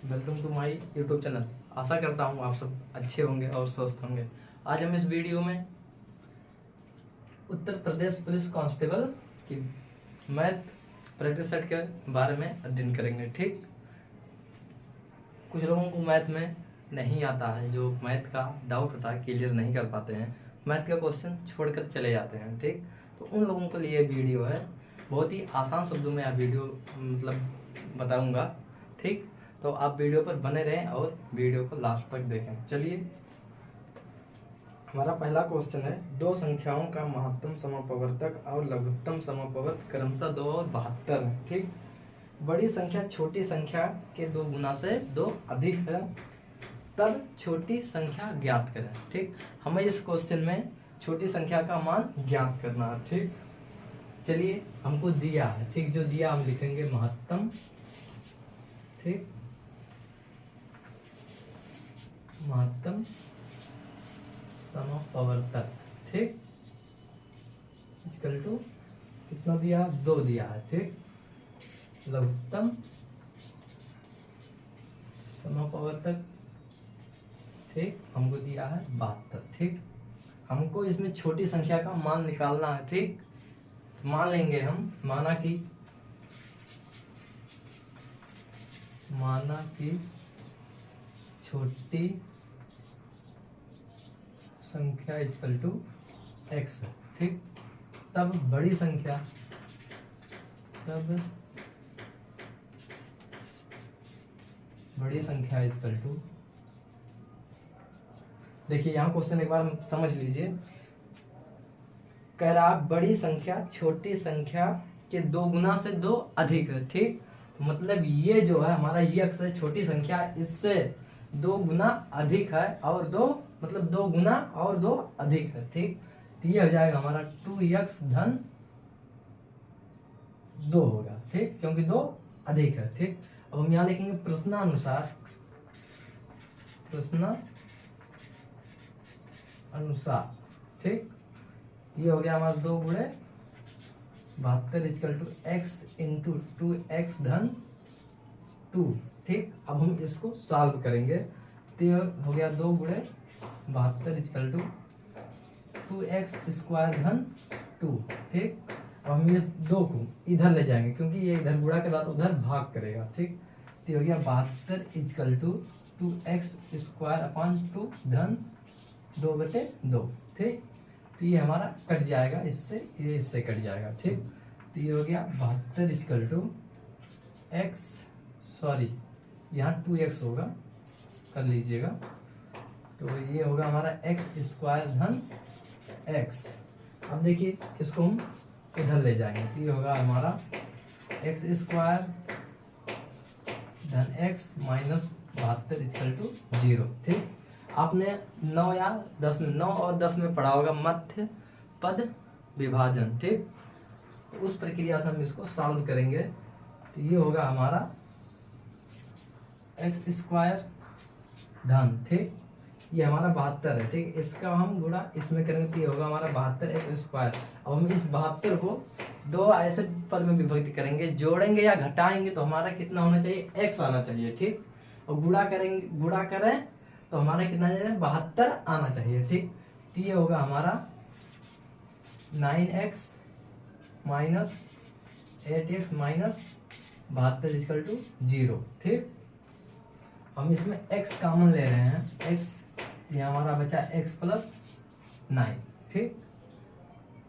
Welcome to my YouTube channel. आशा करता हूँ आप सब अच्छे होंगे और स्वस्थ होंगे। आज हम इस वीडियो में उत्तर प्रदेश पुलिस कांस्टेबल की मैथ प्रैक्टिस सेट के बारे में अध्ययन करेंगे। ठीक, कुछ लोगों को मैथ में नहीं आता है, जो मैथ का डाउट होता है क्लियर नहीं कर पाते हैं, मैथ का क्वेश्चन छोड़कर चले जाते हैं। ठीक, तो उन लोगों के लिए वीडियो है। बहुत ही आसान शब्दों में यह वीडियो बताऊंगा। ठीक, तो आप वीडियो पर बने रहें और वीडियो को लास्ट तक देखें। चलिए, हमारा पहला क्वेश्चन है, दो संख्याओं का महत्तम समपवर्तक और लघुत्तम समपवर्त क्रमशः 2 और 72 है। ठीक, बड़ी संख्या छोटी संख्या के 2 गुना से 2 अधिक है, तब छोटी संख्या ज्ञात करें। ठीक, हमें इस क्वेश्चन में छोटी संख्या का मान ज्ञात करना है। ठीक, चलिए, हमको दिया है। ठीक, जो दिया हम लिखेंगे महत्तम। ठीक, महत्तम समपवर्तक। ठीक, इक्वल टू कितना दिया, 2 दिया है। ठीक, लघुत्तम समपवर्तक, ठीक, हमको दिया है 72। ठीक, हमको इसमें छोटी संख्या का मान निकालना है। ठीक, मान लेंगे हम, माना कि छोटी संख्या इक्वल टू x है। ठीक, तब बड़ी संख्या, इक्वल टू, देखिए यहाँ क्वेश्चन एक बार समझ लीजिए। कह रहा बड़ी संख्या छोटी संख्या के 2 गुना से 2 अधिक है। ठीक, मतलब ये जो है हमारा ये अक्स छोटी संख्या इससे 2 गुना अधिक है, और 2 मतलब 2 गुना और 2 अधिक है। ठीक, तो ये हो जाएगा हमारा 2x धन 2 होगा। ठीक, क्योंकि 2 अधिक है। ठीक, अब हम यहाँ लिखेंगे प्रश्नानुसार। ठीक, ये हो गया हमारा 2 गुणे 72 equal to x into 2x धन 2। ठीक, अब हम इसको सॉल्व करेंगे तो ये हो गया 2 गुणे 72 इक्वल टू 2x स्क्वायर धन 2। ठीक, अब हम इस 2 को इधर ले जाएंगे क्योंकि ये इधर गुणा के बाद उधर भाग करेगा। ठीक, तो ये हो गया 72 equal to 2x square upon 2 धन 2/2। ठीक, तो ये हमारा कट जाएगा, इससे कट जाएगा। ठीक, तो ये हो गया 72 इक्वल टू एक्स, सॉरी यहाँ 2x होगा, कर लीजिएगा। तो ये होगा हमारा x स्क्वायर धन x। अब देखिए इसको हम इधर ले जाएंगे तो ये होगा हमारा x स्क्वायर धन x माइनस 72 इक्वल टू 0। ठीक, आपने 9 या 10 में 9 और 10 में पढ़ा होगा मध्य पद विभाजन। ठीक, तो उस प्रक्रिया से हम इसको सॉल्व करेंगे तो ये होगा हमारा x स्क्वायर धन, ठीक, ये हमारा 72 है। ठीक, इसका हम गुणा इसमें करेंगे तो ये होगा हमारा 72 x स्क्वायर। अब हम इस 72 को 2 ऐसे पद में विभक्त करेंगे, जोड़ेंगे या घटाएंगे तो हमारा कितना होना चाहिए, x आना चाहिए। ठीक, और गुणा करें तो हमारा कितना चाहिए, 72 आना चाहिए। ठीक, तो ये होगा हमारा 9x minus 8x minus 72 equal to 0। ठीक, हम इसमें x कॉमन ले रहे हैं, x, ये हमारा बचा x प्लस 9। ठीक,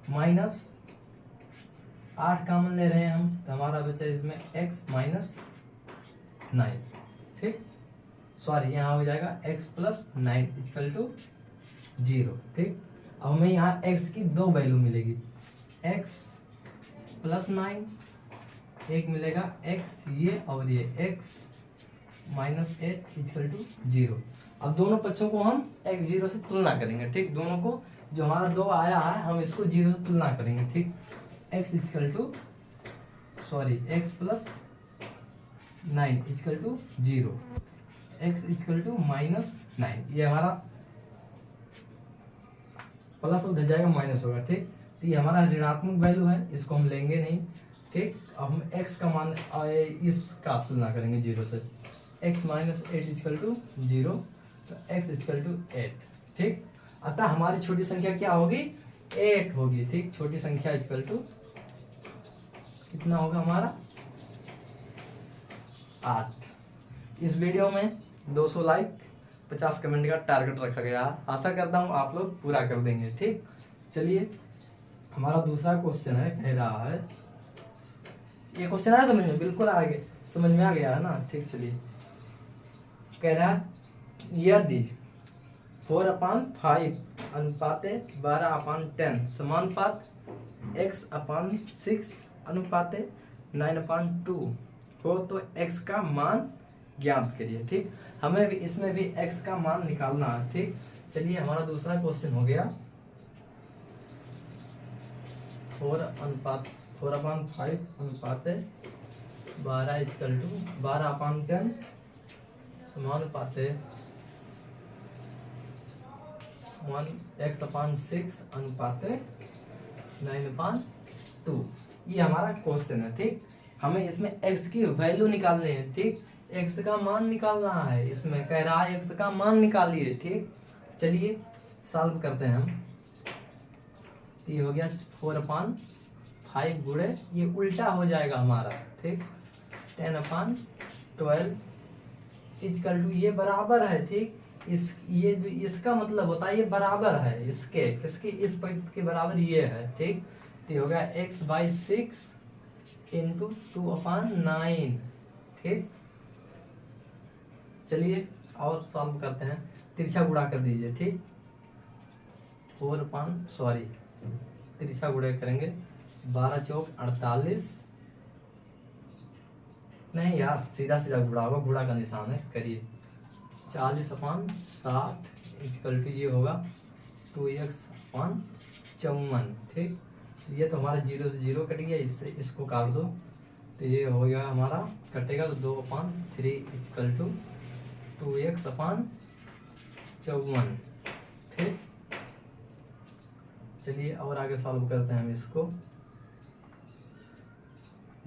माइनस 8 कॉमन ले रहे हैं हम तो हमारा बचा इसमें x माइनस 9। ठीक, सॉरी यहाँ हो जाएगा x प्लस 9 इक्वल टू 0। ठीक, अब हमें यहाँ x की 2 वैल्यू मिलेगी, x प्लस 9, एक मिलेगा x ये और ये x माइनस 8 इक्वल टू 0। अब दोनों पक्षों को हम x0 से तुलना करेंगे। ठीक, दोनों को जो हमारा 2 आया है हम इसको 0 से तुलना करेंगे। ठीक, x equal to, sorry x plus 9 equal to 0, x equal to minus 9, ये हमारा प्लस उधर जाएगा माइनस होगा। ठीक, तो ये हमारा ऋणात्मक वैल्यू है, इसको हम लेंगे नहीं। ठीक, अब हम x का मान इसका तुलना करेंगे 0 से, x माइनस 8 इजकल टू 0, तो x इजकल टू 8। ठीक, अतः हमारी छोटी संख्या क्या होगी, 8 होगी। ठीक, छोटी संख्या इजकल टू कितना होगा हमारा, 8। इस वीडियो में 200 लाइक 50 कमेंट का टारगेट रखा गया। आशा करता हूँ आप लोग पूरा कर देंगे। ठीक, चलिए हमारा दूसरा क्वेश्चन है, कह रहा है, ये क्वेश्चन आया समझ में, बिल्कुल आगे समझ में आ गया है ना। ठीक, चलिए कह रहा है यदि 4/5 अनुपाते 12/10 समानुपात x/6 अनुपाते 9/2 हो तो x का मान ज्ञात करिए। ठीक, हमें भी इसमें भी x का मान निकालना है। ठीक, चलिए हमारा दूसरा क्वेश्चन हो गया 4/5 अनुपाते 12 इजकल टू 12/10 समानुपाते 1x/6 अनुपाते 9/2। ये हमारा क्वेश्चन है। ठीक, हमें इसमें x की वैल्यू निकालनी है। ठीक, x का मान निकालना है, इसमें कह रहा है x का मान निकालिए। ठीक, चलिए सॉल्व करते हैं हम। ये हो गया 4/5 गुणे, ये उल्टा हो जाएगा हमारा। ठीक, 10/12 इजकल टू, ये बराबर है। ठीक, ये जो इसका मतलब होता है ये बराबर है इसके इस पद के बराबर ये है। ठीक, तो ये हो गया x/6 इंटू 2/9। ठीक, चलिए और सॉल्व करते हैं, तिरछा गुणा कर दीजिए। ठीक, 4/5 तिरछा गुणा करेंगे, 12 चौक 48, नहीं यार सीधा सीधा गुणा होगा, गुणा का निशान है, करिए 40/7 इजकल टू ये होगा 2x/54। ठीक, ये तो हमारा 0 से 0 कट गया, इससे इसको काट दो तो ये हो गया हमारा, कटेगा तो 2/3 इजकल टू 2x/54। ठीक, चलिए और आगे सॉल्व करते हैं हम इसको।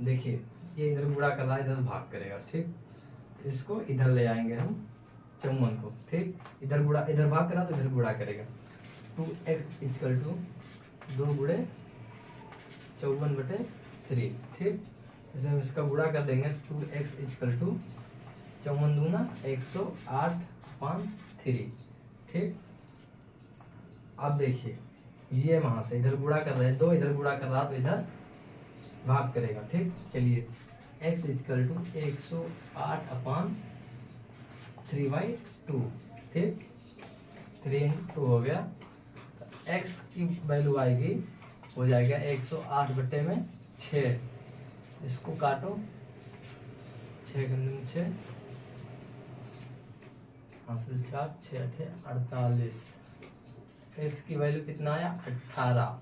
देखिए ये इधर गुणा कर रहा है, इधर भाग करेगा। ठीक, इसको इधर ले आएंगे हम 54 को। ठीक, इधर गुणा, इधर भाग करा तो इधर गुणा करेगा, 2x इजकल टू 2 गुणे 54/3। ठीक, इसमें इसका गुणा कर देंगे, 2x इजकल टू 54 दूना 108/3। ठीक, अब देखिए ये वहां से इधर गुणा कर रहे हैं, 2 इधर गुणा कर रहा तो इधर भाग करेगा। ठीक, चलिए x इजकल टू 108/3/2। ठीक, 3 × 2 हो गया, x की वैल्यू आएगी, हो जाएगा 108/6। इसको काटो, 6 × 6 हासिल 4 6 8 48। इसकी वैल्यू कितना आया, 18।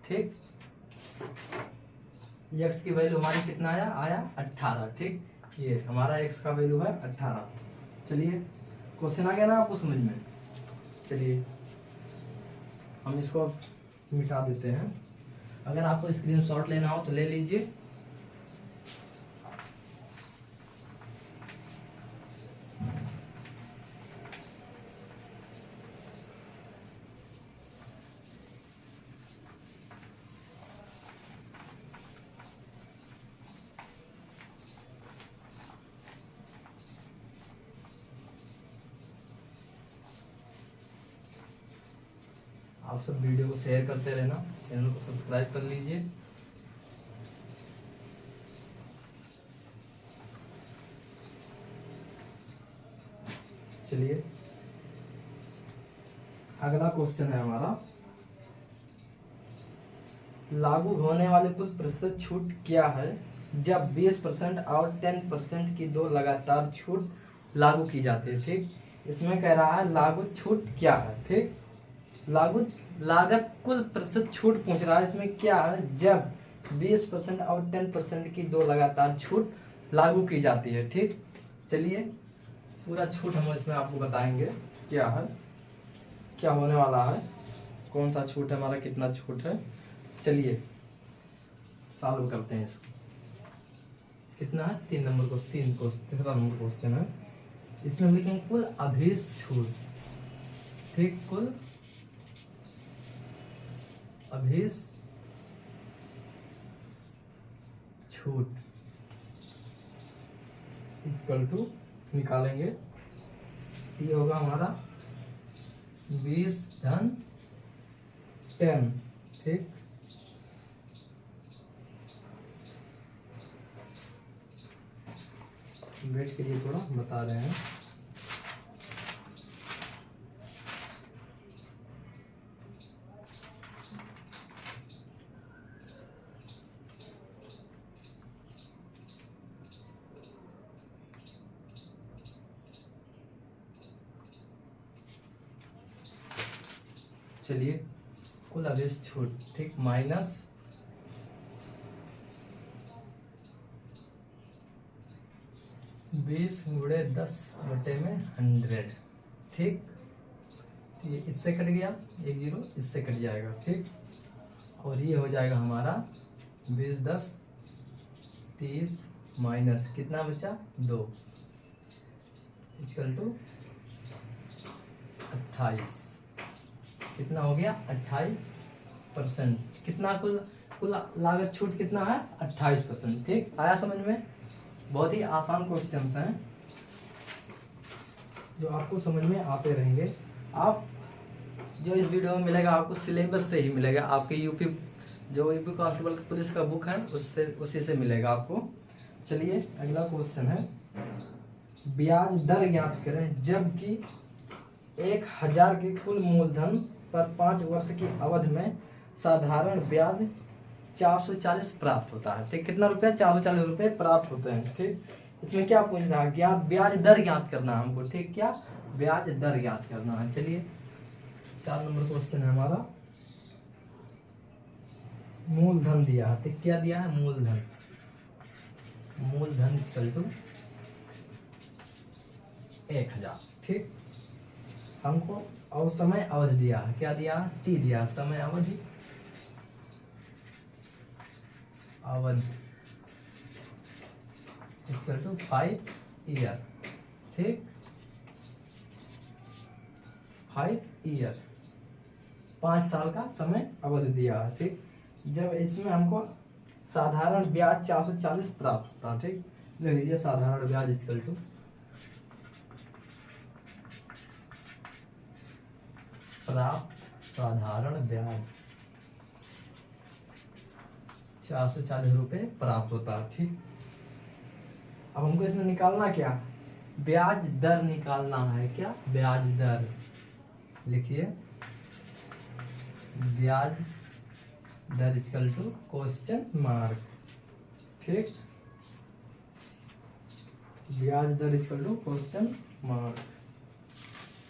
ठीक, x की वैल्यू हमारी कितना आया 18। ठीक, ये हमारा x का वैल्यू है 18। चलिए क्वेश्चन आ गया ना आपको समझ में। चलिए हम इसको मिटा देते हैं, अगर आपको स्क्रीनशॉट लेना हो तो ले लीजिए। आप सब वीडियो को शेयर करते रहना, चैनल को सब्सक्राइब कर लीजिए। चलिए अगला क्वेश्चन है हमारा, लागू होने वाले कुल प्रतिशत छूट क्या है जब 20% और 10% की दो लगातार छूट लागू की जाती है। ठीक, इसमें कह रहा है लागू छूट क्या है। ठीक, लागत कुल प्रतिशत छूट पूछ रहा है। इसमें क्या है, जब 20% और 10% की दो लगातार छूट लागू की जाती है। ठीक, चलिए पूरा छूट हम इसमें आपको बताएंगे क्या है, क्या होने वाला है, कौन सा छूट है हमारा, कितना छूट है। चलिए सॉल्व करते हैं इसको। कितना है, 3 नंबर को, तीसरा नंबर क्वेश्चन है। इसमें हम लिखेंगे कुल अभीष्ट छूट। ठीक, कुल अभीष्ट छूट इक्वल टू निकालेंगे, ये होगा हमारा 20 धन 10। ठीक, वेट के लिए थोड़ा बता रहे हैं। चलिए कुल अभीष्ट छूट, ठीक, माइनस 20 गुणे 10/100। ठीक, ये इससे कट गया, 1 0 इससे कट जाएगा। ठीक, और ये हो जाएगा हमारा 20 10 30 माइनस कितना बचा 2 इक्वल टू 28। कितना हो गया 28%। कितना कुल कुल लागत छूट कितना है 28%। ठीक, आया समझ में। बहुत ही आसान क्वेश्चंस हैं जो आपको समझ में आते रहेंगे। आप जो इस वीडियो में मिलेगा आपको सिलेबस से ही मिलेगा, आपके यूपी कांस्टेबल पुलिस का बुक है उससे, उसी से मिलेगा आपको। चलिए अगला क्वेश्चन है, ब्याज दर ज्ञात करें जबकि 1000 के कुल मूलधन पर 5 वर्ष की अवधि में साधारण ब्याज 440 प्राप्त होता है। ठीक, कितना रुपया 440 रुपये प्राप्त होते हैं। ठीक, इसमें क्या पूछ रहा है, ज्ञात ब्याज दर ज्ञात करना है हमको। ठीक, क्या ब्याज दर ज्ञात करना है। चलिए 4 नंबर क्वेश्चन है हमारा, मूलधन दिया है। ठीक, क्या दिया है, मूलधन। मूलधन इक्वल टू 1000। ठीक, हमको और समय अवधि दिया है, क्या दिया है, टी दिया, समय अवधि इक्वल टू 5 ईयर। ठीक, 5 ईयर, 5 साल का समय अवधि दिया है। ठीक, जब इसमें हमको साधारण ब्याज 440 प्राप्त होता है। ठीक, ले लीजिए साधारण ब्याज इक्वल टू प्राप्त साधारण ब्याज 440 रुपये प्राप्त होता है। ठीक, अब हमको इसमें निकालना क्या, ब्याज दर निकालना है। क्या, ब्याज दर, लिखिए ब्याज दर इक्वल टू क्वेश्चन मार्क। ठीक, ब्याज दर इक्वल टू क्वेश्चन मार्क।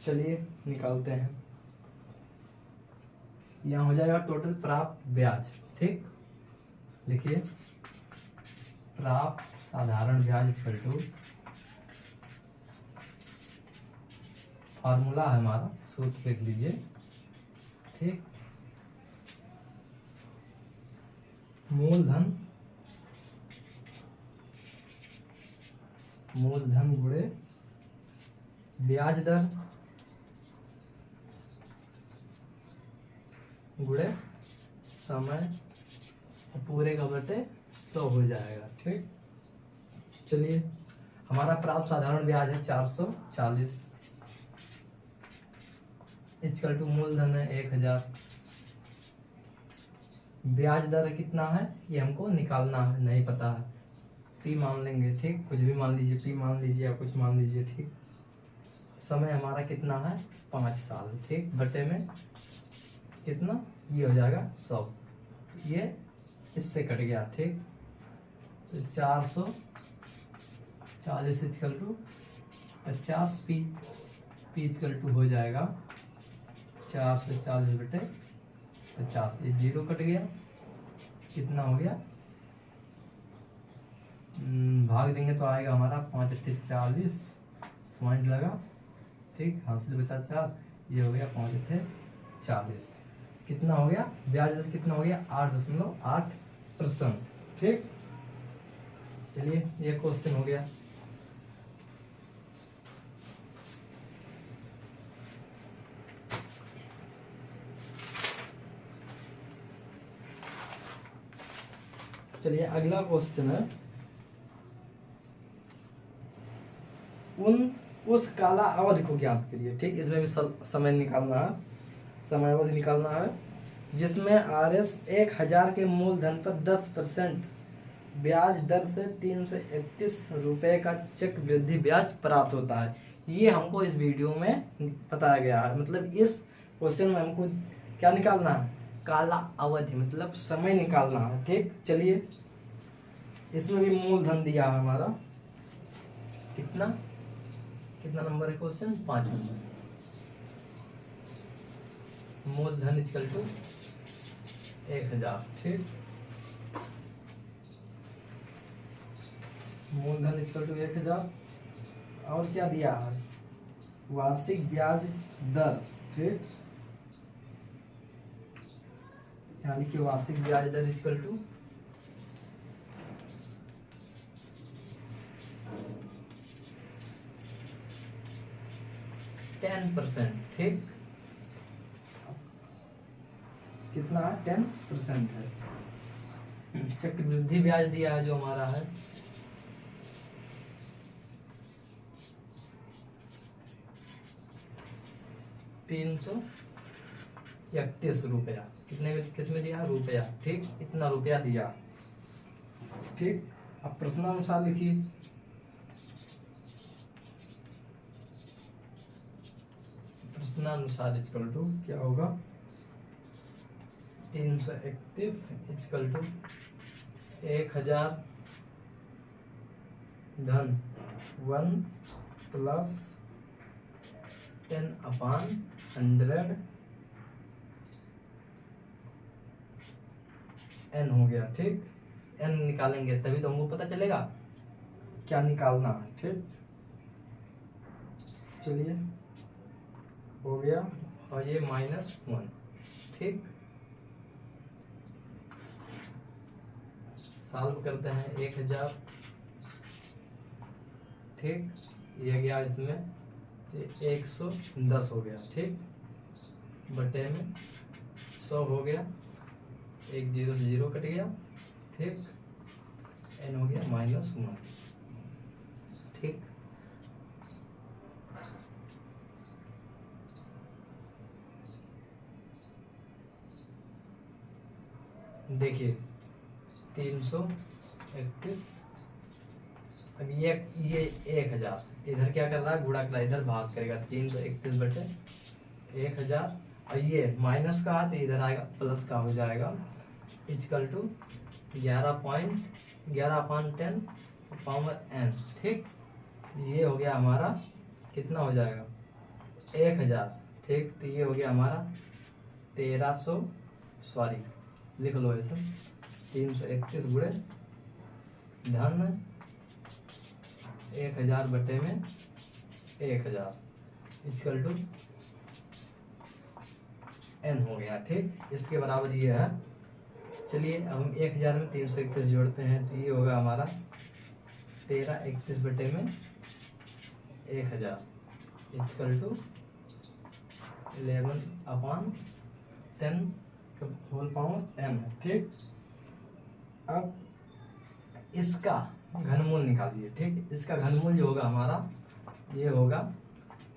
चलिए निकालते हैं, यहाँ हो जाएगा टोटल प्राप्त ब्याज। ठीक, लिखिए प्राप्त साधारण ब्याज इक्वल टू, फार्मूला है हमारा, सूत्र लिख लीजिए। ठीक, मूलधन गुणे ब्याज दर गुणे समय, पूरे का बटे 100 हो जाएगा। ठीक, चलिए हमारा प्राप्त साधारण ब्याज है 440 इक्वल टू मूलधन है 1000, ब्याज दर कितना है ये हमको निकालना है, नहीं पता है, पी मान लेंगे। ठीक, कुछ भी मान लीजिए, पी मान लीजिए या कुछ मान लीजिए। ठीक, समय हमारा कितना है 5 साल। ठीक, बटे में कितना, ये हो जाएगा 100, ये इससे कट गया। ठीक, तो 440 equal to 50 P equal to हो जाएगा 440/50, ये 0 कट गया, कितना हो गया, भाग देंगे तो आएगा हमारा 5 × 40, पॉइंट लगा, ठीक, हासिल बचा 4, ये हो गया 5 × 40, कितना हो गया, ब्याज दर कितना हो गया, 8.8%, ठीक। चलिए ये क्वेश्चन हो गया। चलिए अगला क्वेश्चन है, उस काला अवधि को ज्ञात करिए, ठीक, इसमें भी समय निकालना है, समय अवधि निकालना है, जिसमें RS 1000 के मूलधन पर 10% ब्याज दर से 331 रुपए का चक वृद्धि ब्याज प्राप्त होता है। ये हमको इस वीडियो में बताया गया है, मतलब इस क्वेश्चन में हमको क्या निकालना है, काला अवधि मतलब समय निकालना है, ठीक। चलिए इसमें भी मूलधन दिया है हमारा, कितना नंबर है क्वेश्चन, 5 नंबर, मूलधन इक्वल टू 1000, ठीक, मूलधन इक्वल टू 1000, और क्या दिया है, वार्षिक ब्याज दर, ठीक, यानी कि वार्षिक ब्याज दर इक्वल टू 10%, ठीक, कितना है, 10% है। चक्रवृद्धि ब्याज दिया है जो हमारा है 331 रुपया, कितने में, किसमें दिया, रुपया, ठीक, इतना रुपया दिया, ठीक। अब प्रश्नानुसार लिखिए, प्रश्नानुसार इक्वल टू क्या होगा, 331 इक्वल टू 1000 धन 1 प्लस 10/100 n हो गया, ठीक, n निकालेंगे तभी तो हमको पता चलेगा क्या निकालना है, ठीक। चलिए हो गया, और ये -1, ठीक, सॉल्व करते हैं, 1000, ठीक, ये गया इसमें 110 हो गया, ठीक, बटे में 100 हो गया, 1 0 से 0 कट गया, ठीक, n हो गया -1, ठीक। देखिए 331, अब ये 1000 इधर क्या कर रहा है, गुणा कर रहा है, इधर भाग करेगा, 331/1000, और ये माइनस का है तो इधर आएगा प्लस का हो जाएगा, इक्वल टू 11/10 पावर n, ठीक, ये हो गया हमारा, कितना हो जाएगा, 1000, ठीक, तो ये हो गया हमारा 1300, सॉरी लिख लो ऐसा, 331 गुणे धन 1000 बटे में 1000 इक्वल टू n हो गया, ठीक, इसके बराबर ये है। चलिए अब हम 1000 में 331 जोड़ते हैं तो ये होगा हमारा 1331 बटे में 1000 equal to 11/10 whole power n, ठीक। अब इसका घनमूल निकालिए, ठीक, इसका घनमूल जो होगा हमारा, ये होगा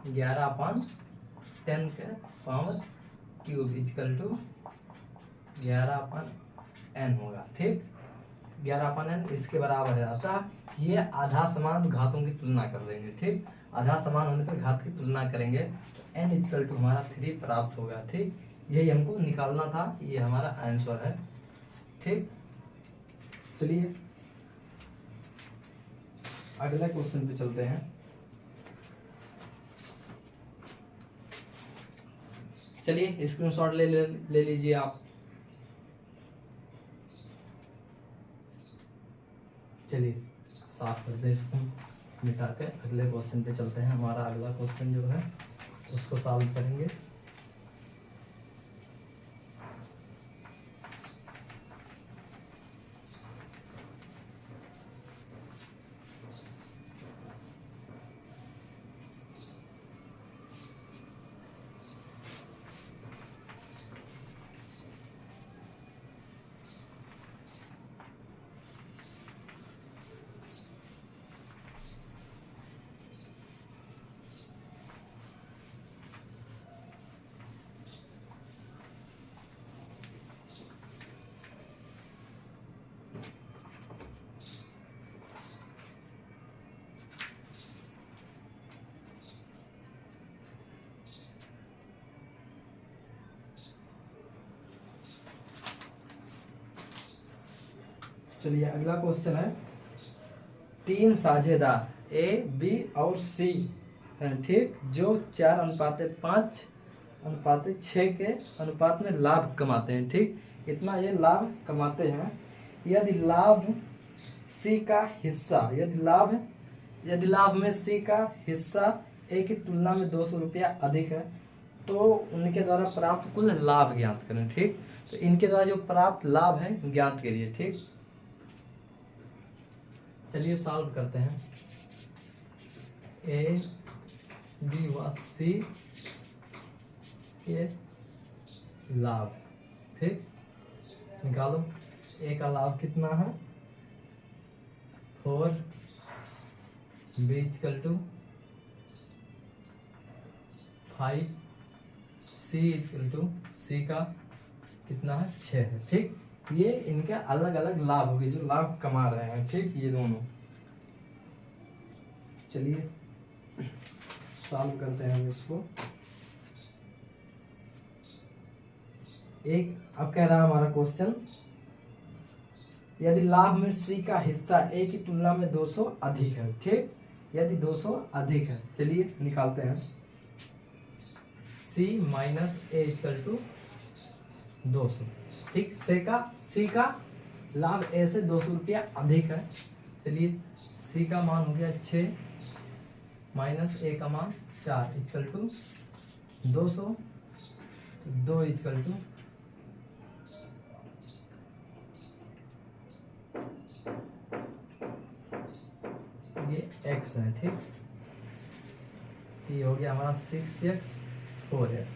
11/10 के power cube equal to 11/n होगा, ठीक, 11/n इसके बराबर है, अतः ये आधा समान घातों की तुलना कर लेंगे, ठीक, आधा समान होने पर घात की तुलना करेंगे तो n इक्वल टू हमारा 3 प्राप्त होगा, ठीक, यही हमको निकालना था, ये हमारा आंसर है, ठीक। चलिए अगला क्वेश्चन पे चलते हैं। चलिए स्क्रीनशॉट ले लीजिए आप। चलिए साफ कर दे इसको मिटा के अगले क्वेश्चन पे चलते हैं। हमारा अगला क्वेश्चन जो है उसको सॉल्व करेंगे। चलिए अगला क्वेश्चन है, तीन साझेदार ए बी और सी है, ठीक, जो 4:5:6 के अनुपात में लाभ कमाते हैं, ठीक, इतना ये लाभ कमाते हैं। यदि लाभ सी का हिस्सा यदि लाभ में सी का हिस्सा ए की तुलना में 200 रुपया अधिक है तो उनके द्वारा प्राप्त कुल लाभ ज्ञात करें, ठीक। तो इनके द्वारा जो प्राप्त लाभ है ज्ञात करिए, ठीक। चलिए सॉल्व करते हैं। ए बी व सी के लाभ, ठीक, निकालो। ए का लाभ कितना है 4, B equal to 5, C equal to C का कितना है 6 है, ठीक। ये इनके अलग अलग लाभ होगी जो लाभ कमा रहे हैं, ठीक, ये दोनों। चलिए सॉल्व करते हैं हम इसको। एक अब कह रहा है हमारा क्वेश्चन, यदि लाभ में सी का हिस्सा ए की तुलना में 200 अधिक है, ठीक, यदि 200 अधिक है, चलिए निकालते हैं। सी माइनस ए इक्वल टू 200, ठीक। सी का लाभ ए से 200 रुपया अधिक है। चलिए सी का मान हो गया 6 माइनस ए का मान 4 इक्वल टू 200, 2 इक्वल टू ये x है, ठीक। ये हो गया हमारा 6x 4x,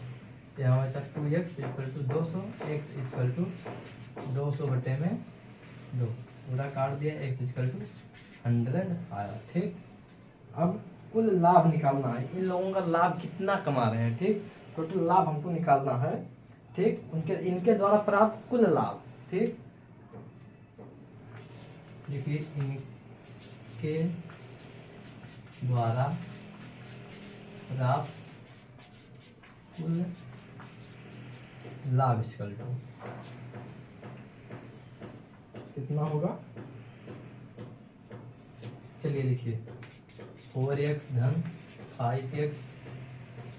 ये हमारा 2x equal to 200, x equal to 200 बटे में 2, पूरा काट दिया, x इक्वल टू 100 आया, ठीक। अब कुल लाभ निकालना है, इन लोगों का लाभ कितना कमा रहे हैं, ठीक, टोटल लाभ हमको निकालना है, ठीक। इनके द्वारा प्राप्त कुल लाभ, ठीक। देखिए इनके द्वारा प्राप्त कुल लाभ इक्वल टू कितना होगा, चलिए लिखिए 4x धन 5x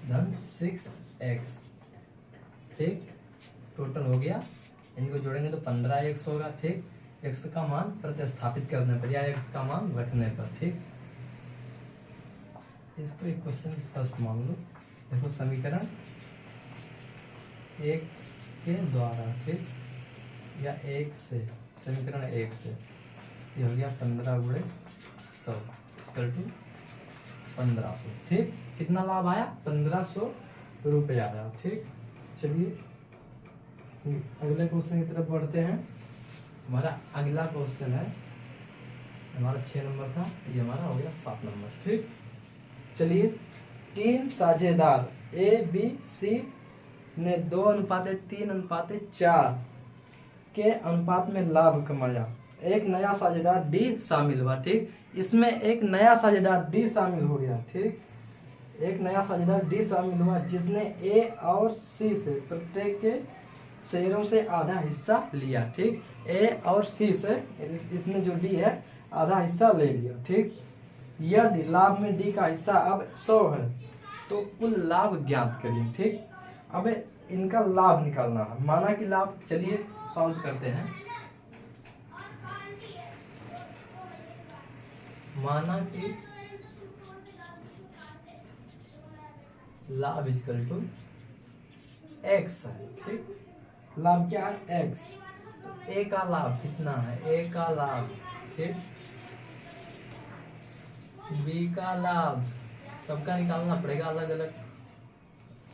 धन 6x, ठीक, टोटल हो गया। इनको जोड़ेंगे तो 15x होगा, ठीक। x का मान प्रतिस्थापित करने पर या x का मान रखने पर, ठीक। इसको एक क्वेश्चन फर्स्ट मान लो। देखो समीकरण 1 के द्वारा, ठीक, या 1 से, समीकरण 1 से ये हो गया 15 गुणे 100 इक्वल टू 1500, ठीक। कितना लाभ आया 1500 रुपया आया, ठीक। चलिए अगले क्वेश्चन की तरफ बढ़ते हैं। हमारा अगला क्वेश्चन है, हमारा 6 नंबर था, ये हमारा हो गया 7 नंबर, ठीक। चलिए तीन साझेदार ए बी सी ने 2:3:4 के अनुपात में लाभ कमाया। एक नया साझेदार डी शामिल हुआ, ठीक। इसमें एक नया साझेदार डी शामिल हो गया, ठीक। एक नया साझेदार डी शामिल हुआ जिसने ए और सी से प्रत्येक के शेयरों से आधा हिस्सा लिया, ठीक। ए और सी से इसने जो डी है आधा हिस्सा ले लिया, ठीक। यदि लाभ में डी का हिस्सा अब 100 है तो कुल लाभ ज्ञात करिए, ठीक। अब इनका लाभ निकालना है। माना कि लाभ, चलिए सॉल्व करते हैं। माना कि लाभ इक्वल टू एक्स है, ठीक। लाभ क्या है? एक्स। तो ए का लाभ कितना है? ए का लाभ, ठीक। बी का लाभ सबका निकालना पड़ेगा अलग अलग।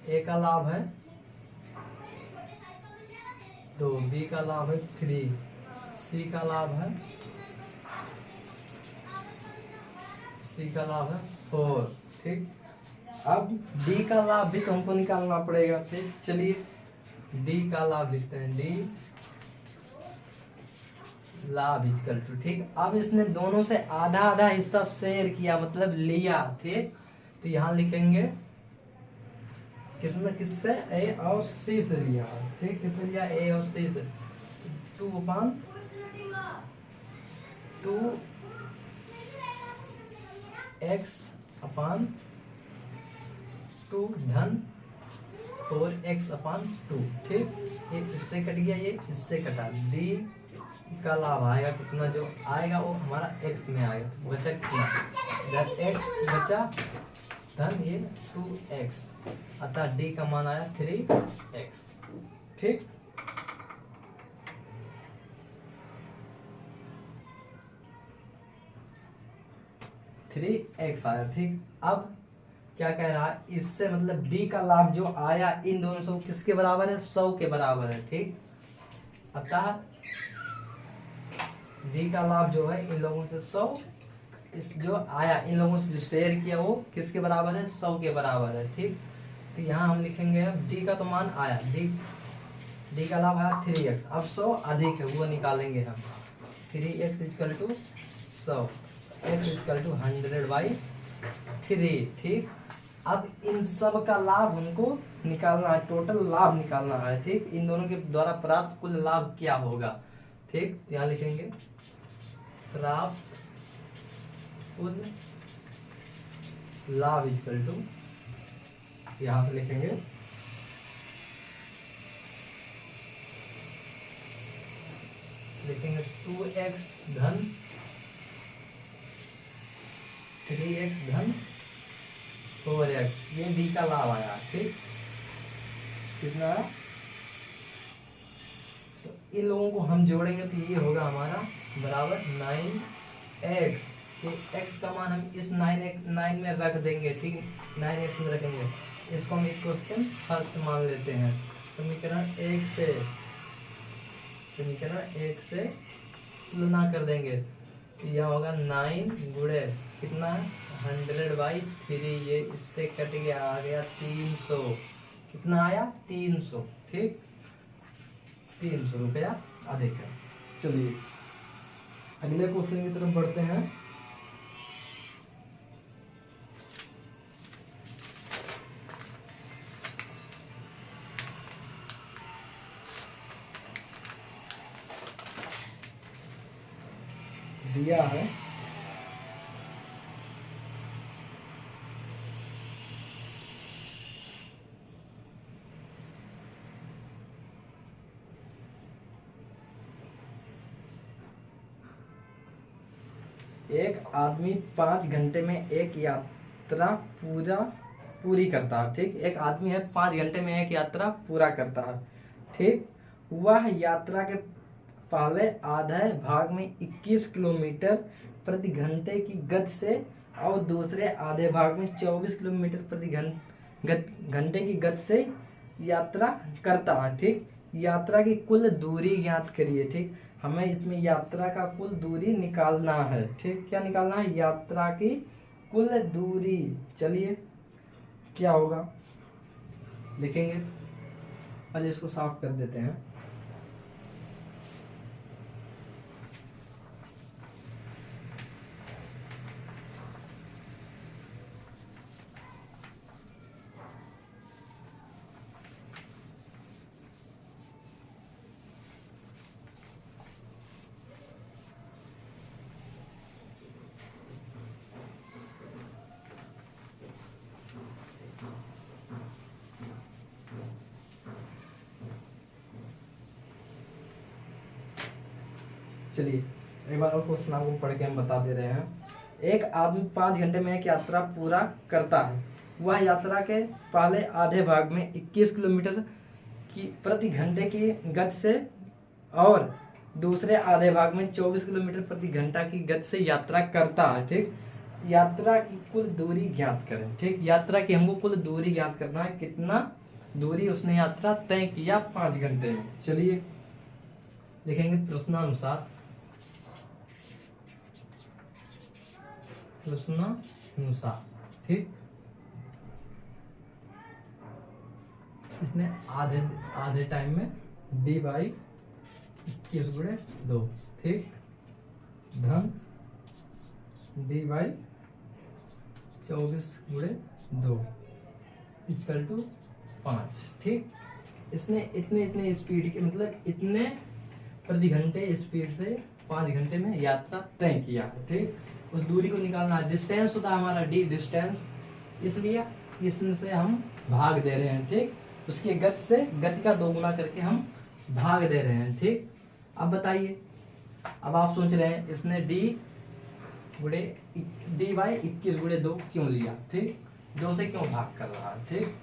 ए का लाभ है 2, बी का लाभ है 3, सी का लाभ है 4, ठीक। अब डी का लाभ भी तो हमको निकालना पड़ेगा, ठीक। चलिए डी का लाभ लिखते हैं, डी लाभ इक्वल टू, ठीक। अब इसने दोनों से आधा आधा हिस्सा शेयर किया, मतलब लिया, ठीक। तो यहाँ लिखेंगे कितना, किससे? ए और सी से लिया, ठीक। किससे लिया? ए और सी से। 2 एक्स अपान 2 धन 4x/2, ठीक। ये इससे कट गया, ये इससे कटा। डी का लाभ आएगा कितना? जो आएगा वो हमारा x में आएगा, तो बचा कितना? इधर x बचा धन ये 2x, अतः डी का मान आया 3x, ठीक। थ्री एक्स आया, ठीक। अब क्या कह रहा है? इससे मतलब डी का लाभ जो आया इन दोनों से वो किसके बराबर है? 100 के बराबर है, ठीक। अतः डी का लाभ जो है इन लोगों से 100, इस जो आया इन लोगों से जो शेयर किया वो किसके बराबर है? 100 के बराबर है, ठीक। तो यहाँ हम लिखेंगे, अब डी का तो मान आया, डी का लाभ आया 3x। अब 100 अधिक है वो निकालेंगे हम। 3x equal to 100, x equal to 100/3, ठीक। अब इन सब का लाभ हमको निकालना है, टोटल लाभ निकालना है, ठीक। इन दोनों के द्वारा प्राप्त कुल लाभ क्या होगा, ठीक। यहाँ लिखेंगे प्राप्त कुल लाभ इक्वल टू, यहां से लिखेंगे लिखेंगे 2x धन 3x धन 4x, ये डी का लाभ आया, ठीक। कितना? तो इन लोगों को हम जोड़ेंगे तो ये होगा हमारा बराबर 9x। ये x का मान हम इस 9 में रख देंगे, ठीक। 9x में रखेंगे। इसको हम एक क्वेश्चन फर्स्ट मान लेते हैं। समीकरण 1 से तुलना कर देंगे तो यह होगा 9 गुणे कितना? 100/3, ये इससे कट गया, आ गया 300। कितना आया? 300, ठीक। 300 रुपया अधिक है। चलिए अगले क्वेश्चन की तरफ बढ़ते हैं। दिया है एक आदमी 5 घंटे में एक यात्रा पूरी करता है, ठीक। एक आदमी है 5 घंटे में एक यात्रा पूरा करता है, ठीक। वह यात्रा के पहले आधे भाग में 21 किलोमीटर प्रति घंटे की गति से और दूसरे आधे भाग में 24 किलोमीटर प्रति घंटे की गति से यात्रा करता है, ठीक। यात्रा की कुल दूरी ज्ञात करिए, ठीक। हमें इसमें यात्रा का कुल दूरी निकालना है, ठीक। क्या निकालना है? यात्रा की कुल दूरी। चलिए क्या होगा लिखेंगे, पहले इसको साफ कर देते हैं। चलिए एक बार और क्वेश्चन आपको पढ़ के हम बता दे रहे हैं। एक आदमी 5 घंटे में एक यात्रा पूरा करता है। वह यात्रा के पहले आधे भाग में 21 किलोमीटर की प्रति घंटे की गति से और दूसरे आधे भाग में 24 किलोमीटर प्रति घंटा की गति से यात्रा करता है। ठीक, यात्रा की कुल दूरी ज्ञात करें। ठीक, यात्रा की हमको कुल दूरी ज्ञात करना है, कितना दूरी उसने यात्रा तय किया 5 घंटे में। चलिए देखेंगे प्रश्नानुसार। ठीक, इसने आधे टाइम में डी बाई 21 गुणे 2, ठीक, धन डी बाई 24 गुणे 2 इक्वल टू 5। ठीक, इसने इतने स्पीड के मतलब इतने प्रति घंटे स्पीड से 5 घंटे में यात्रा तय किया है। ठीक, उस दूरी को निकालना है। डिस्टेंस होता है हमारा डी, डिस्टेंस, इसलिए इससे हम भाग दे रहे हैं। ठीक, उसकी गति से गति का 2 गुना करके हम भाग दे रहे हैं। ठीक, अब बताइए, अब आप सोच रहे हैं इसने डी बाई 21 गुणे 2 क्यों लिया। ठीक, 2 से क्यों भाग कर रहा है। ठीक,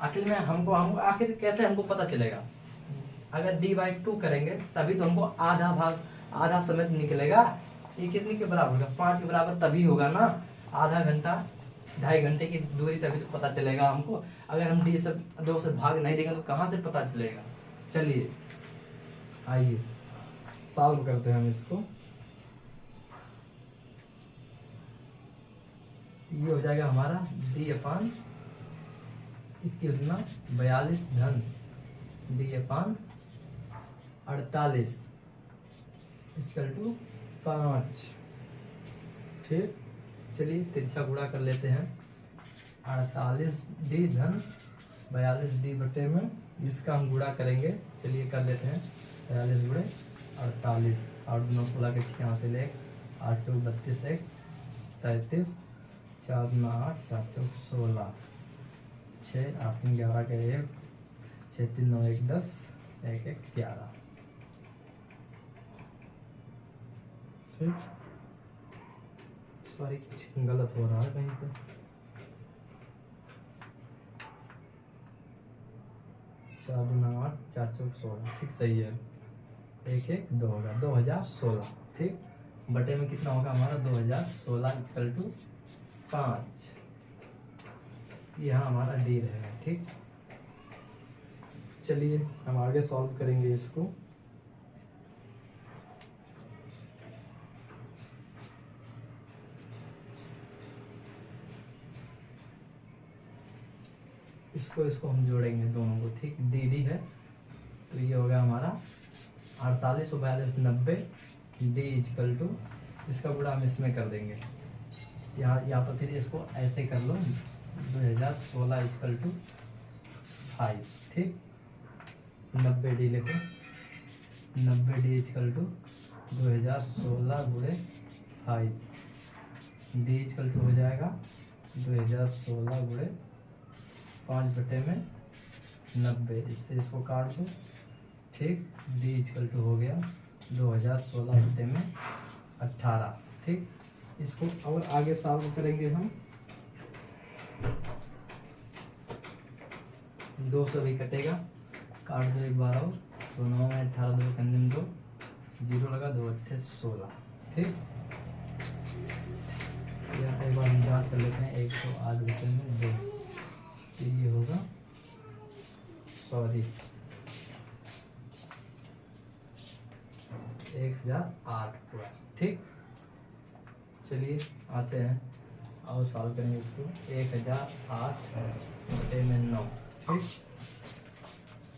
आखिर में हमको आखिर कैसे हमको पता चलेगा। अगर डी बाई 2 करेंगे तभी तो हमको आधा समय निकलेगा। ये कितने के बराबर होगा, 5 के बराबर तभी होगा ना। आधा घंटा 2.5 घंटे की दूरी तभी तो पता चलेगा हमको। अगर हम डी से 2 से भाग नहीं देंगे तो कहाँ से पता चलेगा। चलिए आइए सॉल्व करते हैं हम इसको। ये हो जाएगा हमारा डी अपान 21 गुना 42 धन डी अपान 48 इक्वल टू 5। ठीक, चलिए तिरछा गुणा कर लेते हैं। 48 डी धन 42 डी बटे में इसका हम गुणा करेंगे। चलिए कर लेते हैं। 42 गुणे 48, 8 9 16 के 6 यहाँ से ले 8 चौक 32 1 33 4 9 8 4 चौक 16 6 8 3 11 के 1 6 3 9 1 10 1 1 11। ठीक, सॉरी कुछ गलत हो रहा है कहीं पे। चार 9 8 4 चौक 16, ठीक सही है। 1 1 2 होगा 2016। ठीक, बटे में कितना होगा हमारा 2016 इक्वल टू 5। यहाँ हमारा डी रहेगा। ठीक, चलिए हम आगे सॉल्व करेंगे इसको। इसको हम जोड़ेंगे दोनों को। ठीक, डी डी है तो ये होगा हमारा 48 और 42 90 डी इक्वल टू, इसका गुणा हम इसमें कर देंगे यहाँ, या तो फिर इसको ऐसे कर लो 2016 इक्वल टू 5। ठीक, 90 डी लिखो, 90 डी इक्वल टू 2016 गुणे 5 डी इक्वल टू हो जाएगा 2016 गुणे 5 बटे में 90। इससे इसको काट दो। ठीक, डी इक्वल टू हो गया 2016 बटे में 18। ठीक, इसको और आगे सॉल्व करेंगे हम। 2 से भी कटेगा, काट दो एक बार और। तो 9 में 18 2 कंधे में 2 0 लगा 2 8 16। ठीक, या एक बार हम जाँच कर लेते हैं। 108 बटे में 2, तो ये होगा, सॉरी 1008 पूरा। ठीक, चलिए आते हैं और सॉल्व करेंगे इसको। 1008 बटे में 9। ठीक,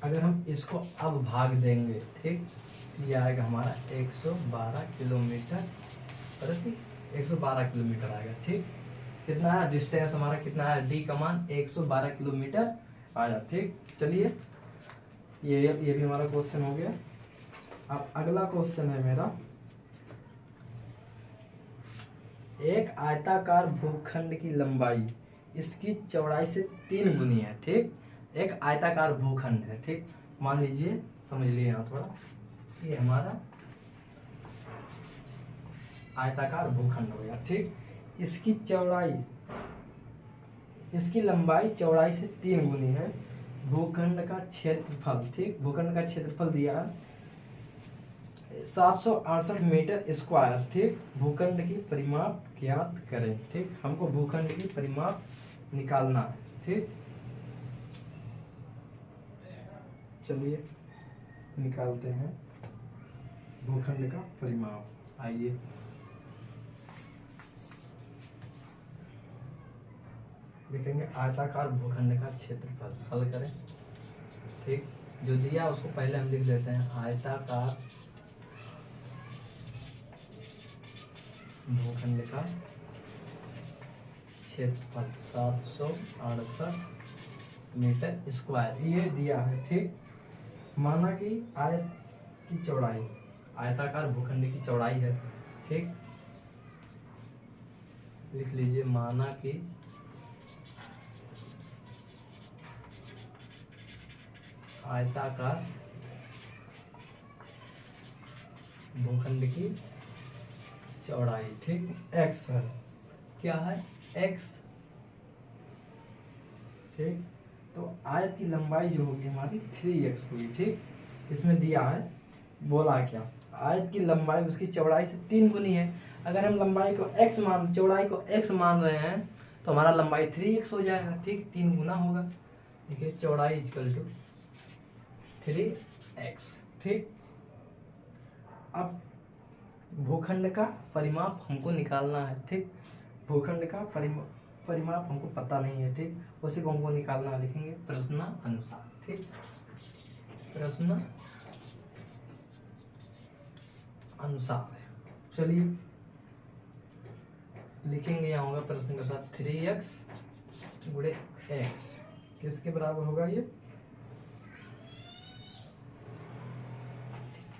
अगर हम इसको अब भाग देंगे, ठीक, ये आएगा हमारा 112 किलोमीटर प्रति 112 किलोमीटर आएगा। ठीक, कितना है डिस्टेंस हमारा, कितना है डी का मान 112 किलोमीटर आया। ठीक, चलिए ये भी हमारा क्वेश्चन हो गया। अब अगला क्वेश्चन है मेरा, एक आयताकार भूखंड की लंबाई इसकी चौड़ाई से 3 गुनी है। ठीक, एक आयताकार भूखंड है। ठीक, मान लीजिए, समझ लिए यहाँ थोड़ा, ये हमारा आयताकार भूखंड हो गया। ठीक, इसकी चौड़ाई, इसकी लंबाई चौड़ाई से 3 गुनी है। भूखंड का क्षेत्रफल, ठीक, भूखंड का क्षेत्रफल दिया है 768 मीटर स्क्वायर। ठीक, भूखंड की परिमाप ज्ञात करें। ठीक, हमको भूखंड की परिमाप निकालना है। ठीक, चलिए निकालते हैं भूखंड का परिमाप। आइए, देखेंगे आयताकार भूखंड का क्षेत्रफल, हल करें। ठीक, जो दिया उसको पहले हम लिख लेते हैं। आयताकार भूखंड का क्षेत्रफल 768 मीटर स्क्वायर, ये दिया है। ठीक, माना कि आयत की चौड़ाई, आयताकार भूखंड की चौड़ाई है। ठीक, लिख लीजिए, माना कि आयताकार भूखंड की चौड़ाई, ठीक, x है। क्या है? x। ठीक, तो आयत की लंबाई जो होगी हमारी 3x होगी। ठीक, इसमें दिया है, बोला क्या, आयत की लंबाई उसकी चौड़ाई से 3 गुनी है। अगर हम लंबाई को x मान, चौड़ाई को x मान रहे हैं तो हमारा लंबाई 3x हो जाएगा। ठीक, 3 गुना होगा। देखिए, चौड़ाई इक्वल टू 3x। ठीक, अब भूखंड का परिमाप हमको निकालना है। ठीक, भूखंड का परिमाप हमको पता नहीं है। ठीक, उसी को हमको निकालना है। लिखेंगे प्रश्नानुसार। ठीक, प्रश्न अनुसार। चलिए लिखेंगे, यहाँ होगा प्रश्न के साथ 3x गुणे x किसके बराबर होगा? ये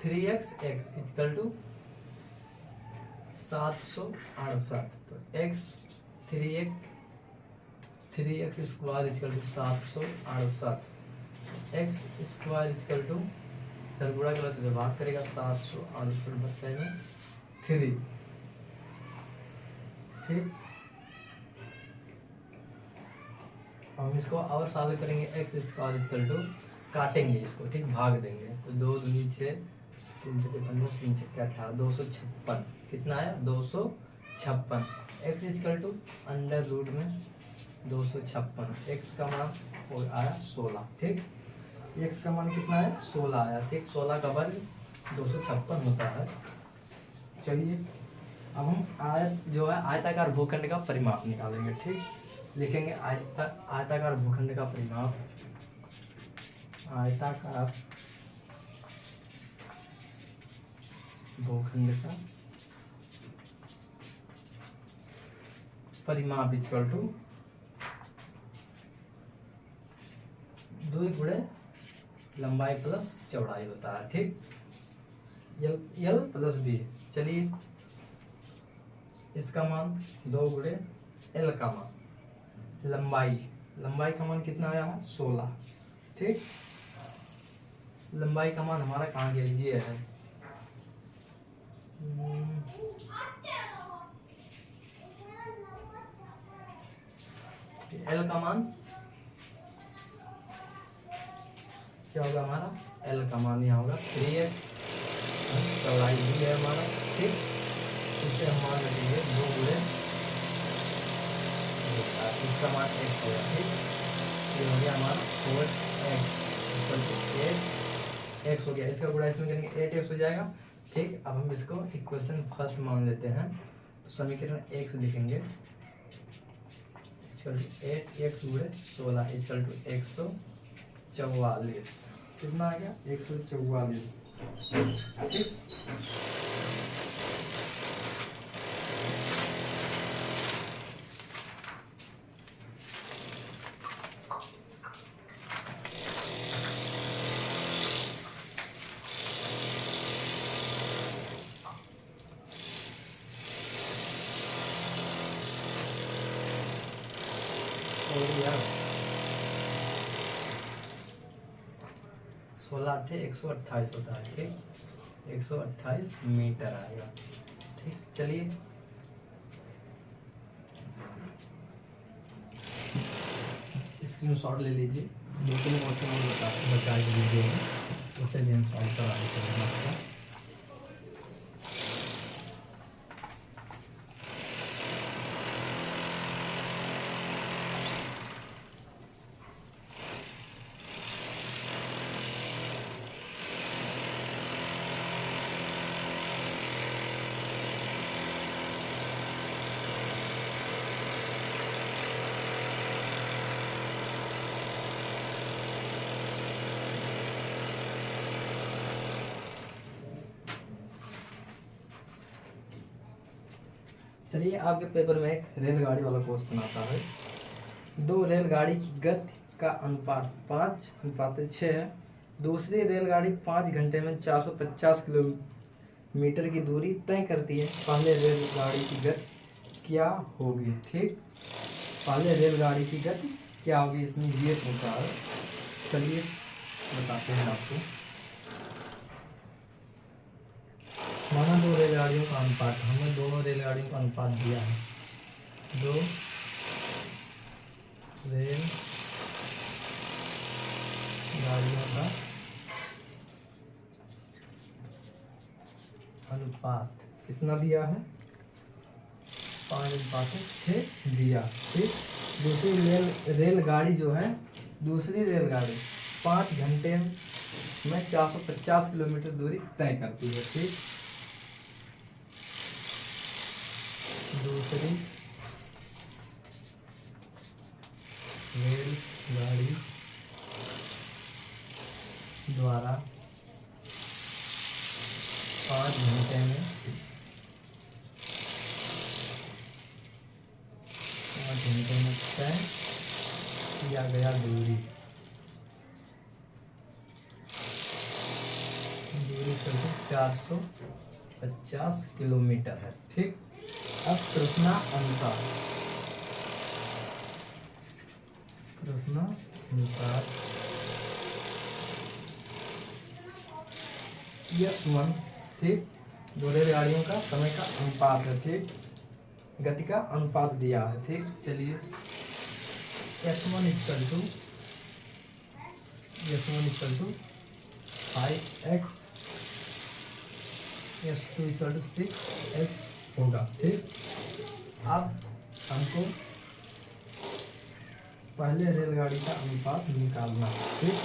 3x इक्वल टू 768। तो x 3x square equal to 768। x square equal to, इधर गुणा करो तो भाग करेगा 768 बचने में 3। ठीक, हम इसको और सॉल्व करेंगे। एक्स स्क्वायर इक्वल टू, काटेंगे इसको। ठीक, भाग देंगे तो 2 दूनी 6, 3 5 15, 3 6 18, 256। कितना आया? 256। X equal to under root में 256। एक्स का मान वो आया 16। ठीक, एक्स का मान कितना है? 16 आया। ठीक, 16 का वर्ग 256 होता है। चलिए, अब हम आयत जो है आयताकार भूखंड का परिमाप निकालेंगे। ठीक, लिखेंगे आयताकार भूखंड का परिमाप। आयताकार भूखंड का परिमाप इक्वल टू 2 गुणे लंबाई प्लस चौड़ाई होता है। ठीक, L प्लस B। चलिए, इसका मान 2 गुणे L का मान, लंबाई का मान कितना आया है? 16। ठीक, लंबाई का मान हमारा कहाँ गया? ये है। L का मान क्या होगा हमारा? L का मान यहाँ होगा 3x, चौड़ाई भी है हमारा। ठीक, इससे हम मान रखेंगे 2 गुणे, इसका मान x होगा। ठीक, ये हो गया हमारा 4x इक्वल टू 8x हो गया। इसका गुणा इसमें करेंगे 8x हो जाएगा। ठीक, अब हम इसको इक्वेशन फर्स्ट मान लेते हैं तो समीकरण x लिखेंगे इक्वल टू 8x गुणे 16 इक्वल टू 144। कितना आ गया? 144। ठीक, और यार 16 8 128 होता है। ठीक, 128 मीटर आएगा। ठीक, चलिए स्क्रीनशॉट ले लीजिए, 2-3 क्वेश्चन और बचा के वीडियो में, उसे भी हम सॉल्व कराएंगे चलेगा आपका। चलिए आपके पेपर में एक रेलगाड़ी वाला क्वेश्चन आता है। 2 रेलगाड़ी की गति का अनुपात 5:6 है। दूसरी रेलगाड़ी 5 घंटे में 450 किलोमीटर की दूरी तय करती है। पहले रेलगाड़ी की गति क्या होगी? ठीक, पहले रेलगाड़ी की गति क्या होगी, इसमें ये पूछा है। चलिए बताते हैं आपको। माना 2 रेलगाड़ियों का अनुपात, हमने दोनों रेलगाड़ियों का अनुपात दिया है। 2 रेलगाड़ियों का अनुपात कितना दिया है? 5:6 दिया। ठीक, दूसरी रेलगाड़ी जो है, दूसरी रेलगाड़ी 5 घंटे में 450 किलोमीटर दूरी तय करती है। ठीक, दूसरी रेलगाड़ी द्वारा 5 घंटे में 5 घंटे में तय किया गया दूरी करीब 450 किलोमीटर है। ठीक, अब प्रश्नानुसार S1, ठीक, 2 रेलगाड़ियों का समय का अनुपात है। ठीक, गति का अनुपात दिया है। ठीक, चलिए S1 = 5x, S2 = 6x होगा। ठीक, अब हमको पहले रेलगाड़ी का अनुपात निकालना है। ठीक,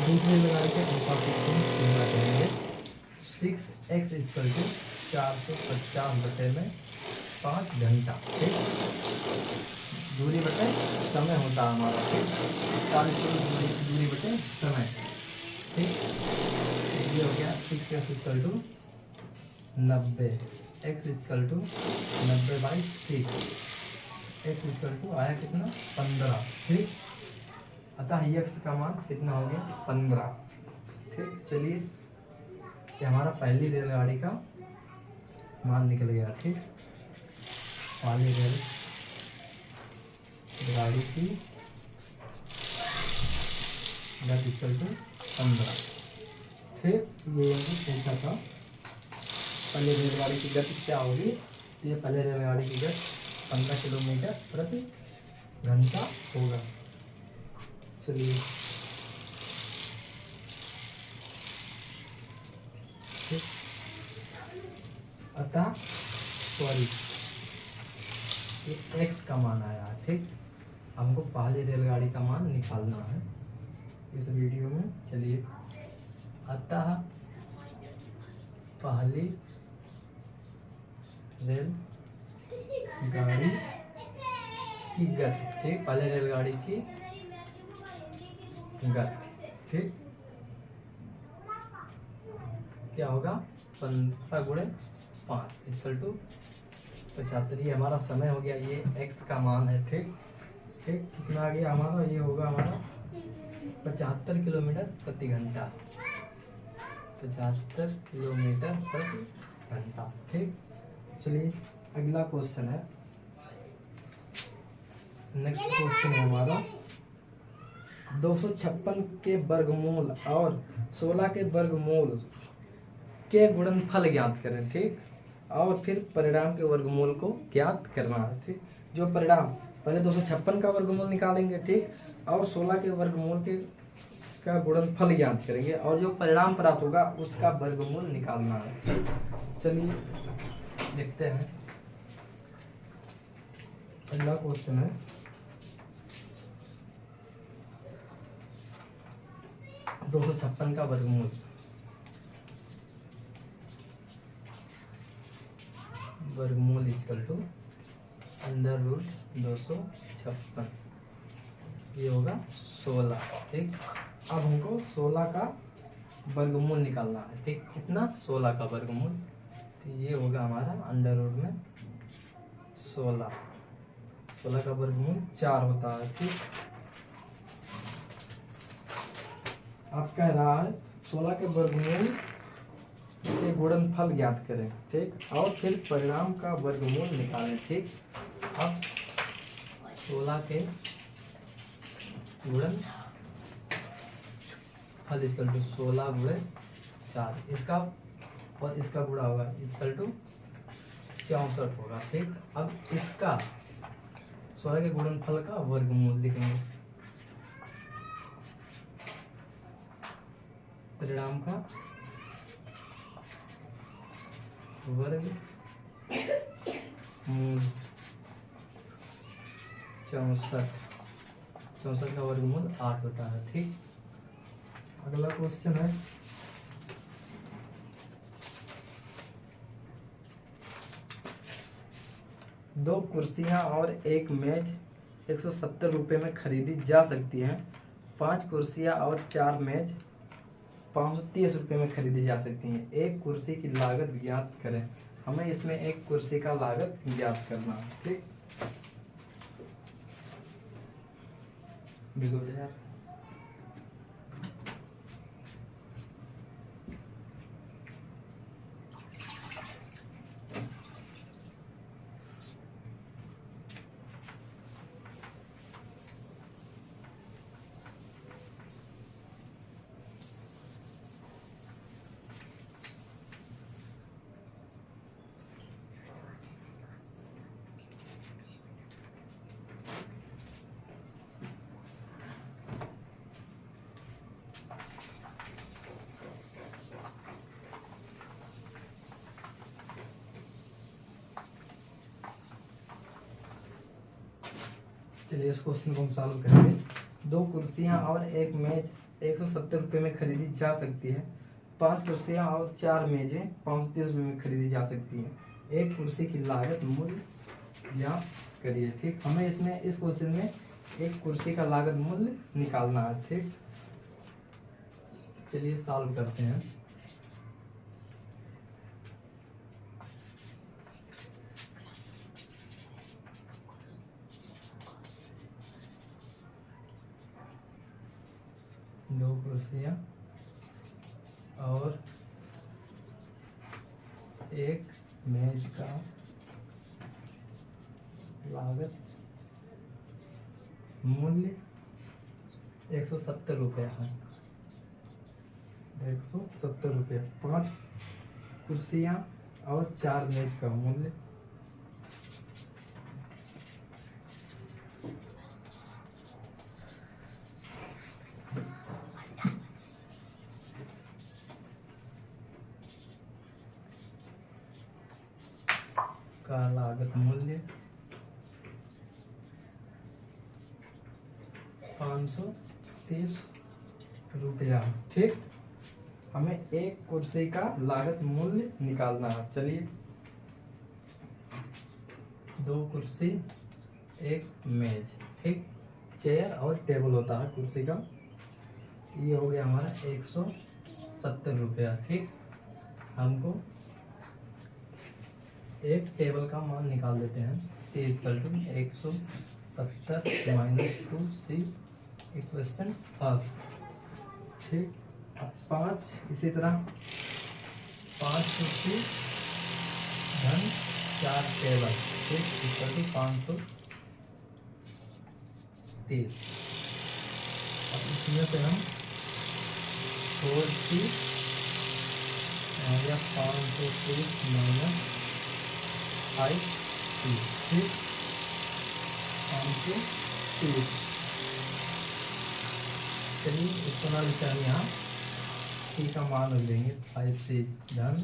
दूसरी रेलगाड़ी के अनुपात को तुलना करेंगे। 6x = 450 में 5 घंटा। ठीक, दूरी बटे समय होता है हमारा। ठीक, 40 दूरी बटे समय। ठीक, ये हो गया 6x = 90, x = 90/6, x = आया कितना? 15। ठीक, अतः x का मान कितना हो गया? 15। ठीक, चलिए ये हमारा पहली रेलगाड़ी का मान निकल गया। ठीक, पहली रेलगाड़ी की गति = 15। ठीक, ये पूछा था पहले रेलगाड़ी की गति क्या होगी। ये पहले रेलगाड़ी की गति 15 किलोमीटर प्रति घंटा होगा। चलिए ठीक, अतः सॉरी ये x का मान आया है। ठीक, हमको पहली रेलगाड़ी का मान निकालना है इस वीडियो में। चलिए, अतः पहली रेलगाड़ी की गति, ठीक, पहले रेलगाड़ी की गति, ठीक, क्या होगा? 15 × 5 = 75। ये हमारा समय हो गया, ये x का मान है। ठीक, ठीक, कितना आ गया हमारा? ये होगा हमारा 75 किलोमीटर प्रति घंटा, 75 किलोमीटर प्रति घंटा। ठीक, चलिए अगला क्वेश्चन है। नेक्स्ट क्वेश्चन है हमारा 256 के वर्गमूल और 16 के वर्गमूल के गुणनफल ज्ञात करें। ठीक, और फिर परिणाम के वर्गमूल को ज्ञात करना है। ठीक, जो परिणाम पहले 256 का वर्गमूल निकालेंगे, ठीक, और 16 के वर्गमूल के का गुणनफल ज्ञात करेंगे और जो परिणाम प्राप्त होगा उसका वर्गमूल निकालना है। चलिए लिखते हैं। अगला क्वेश्चन है 256 का वर्गमूल। वर्गमूल इक्वल टू अंडर रूट 256, ये होगा 16। ठीक, अब हमको 16 का वर्गमूल निकालना है। ठीक, कितना? 16 का वर्गमूल, तो ये होगा हमारा अंडर रूट में 16। 16 का वर्गमूल 4 होता है। ठीक, आप कह रहा है 16 के वर्गमूल के गुणनफल ज्ञात करें। ठीक, और फिर परिणाम का वर्गमूल निकालें। ठीक, अब 16 के गुणनफल इक्वल टू 16 गुणे 4, इसका और इसका गुणा होगा इक्वल टू 64 होगा। ठीक, अब इसका 16 के गुणनफल का वर्गमूल लिखेंगे। परिणाम का वर्ग मूल 64, 64 का वर्गमूल 8 होता है। ठीक, अगला क्वेश्चन है 2 कुर्सियां और एक मेज 170 रुपये में खरीदी जा सकती हैं। 5 कुर्सियां और 4 मेज 530 रुपये में खरीदी जा सकती हैं। एक कुर्सी की लागत ज्ञात करें। हमें इसमें एक कुर्सी का लागत ज्ञात करना है। ठीक, बिल्कुल यार। चलिए इस क्वेश्चन को हम सॉल्व करेंगे। 2 कुर्सियां और एक मेज 170 रुपये में खरीदी जा सकती है। 5 कुर्सियां और 4 मेजें 530 रुपये में खरीदी जा सकती हैं। एक कुर्सी की लागत मूल्य ज्ञात करिए। ठीक, हमें इसमें इस क्वेश्चन में एक कुर्सी का लागत मूल्य निकालना है। ठीक, चलिए सॉल्व करते हैं। दो कुर्सियां और एक मेज का लागत मूल्य 170 रुपये है। 170 रुपये। 5 कुर्सियां और 4 मेज का मूल्य का लागत मूल्य 530 रुपया। ठीक, हमें एक कुर्सी का लागत मूल्य निकालना है। चलिए, 2 कुर्सी एक मेज, ठीक, चेयर और टेबल होता है कुर्सी का। ये हो गया हमारा 170 रुपया। ठीक, हमको एक टेबल का मान निकाल देते हैं। Equal to 170 minus 2c equation first. ठीक, अब 5 इसी तरह 5 कुर्सी धन 4 टेबल। ठीक, इक्वल टू 530। अब इसमें से हम 4c या 530 माइनस 5 सी, ठीक, 530। चलिए इसको ना लिखा यहाँ टी का मान रख देंगे 5 से धन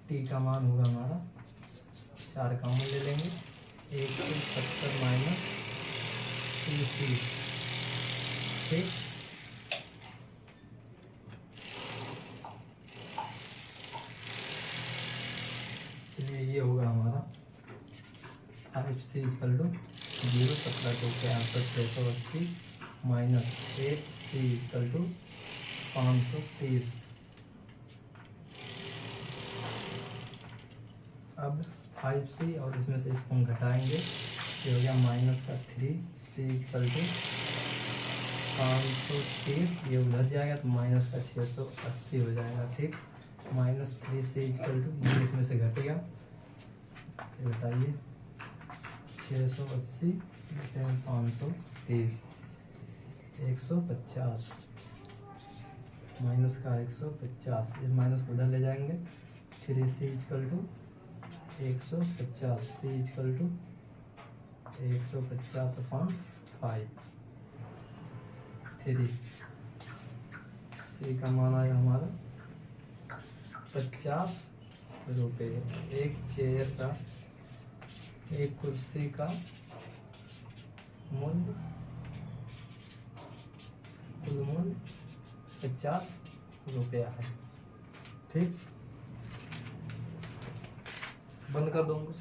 टी का मान होगा हमारा 4 कॉमन ले लेंगे 170 माइनस 2c, ठीक। चलिए ये होगा हमारा 5c इक्वल टू 0, 17 को 680 माइनस 8c इक्वल टू 530। अब 5c और इसमें से इसको हम घटाएंगे, ये हो गया माइनस का 3c इक्वल टू 530, ये उधर जाएगा तो माइनस का 680 हो जाएगा, ठीक। माइनस 3c इक्वल टू ये इसमें से घटेगा, घटाइए 680 530 150 माइनस का 150, इस माइनस को उधर ले जाएंगे 3c equal to 150, c equal to 150 upon 5 3, c का मान आया हमारा 50 रुपये। एक चेयर का, एक कुर्सी का मूल्य, कुल मूल्य 50 रुपया है, ठीक। बंद कर दूंगा।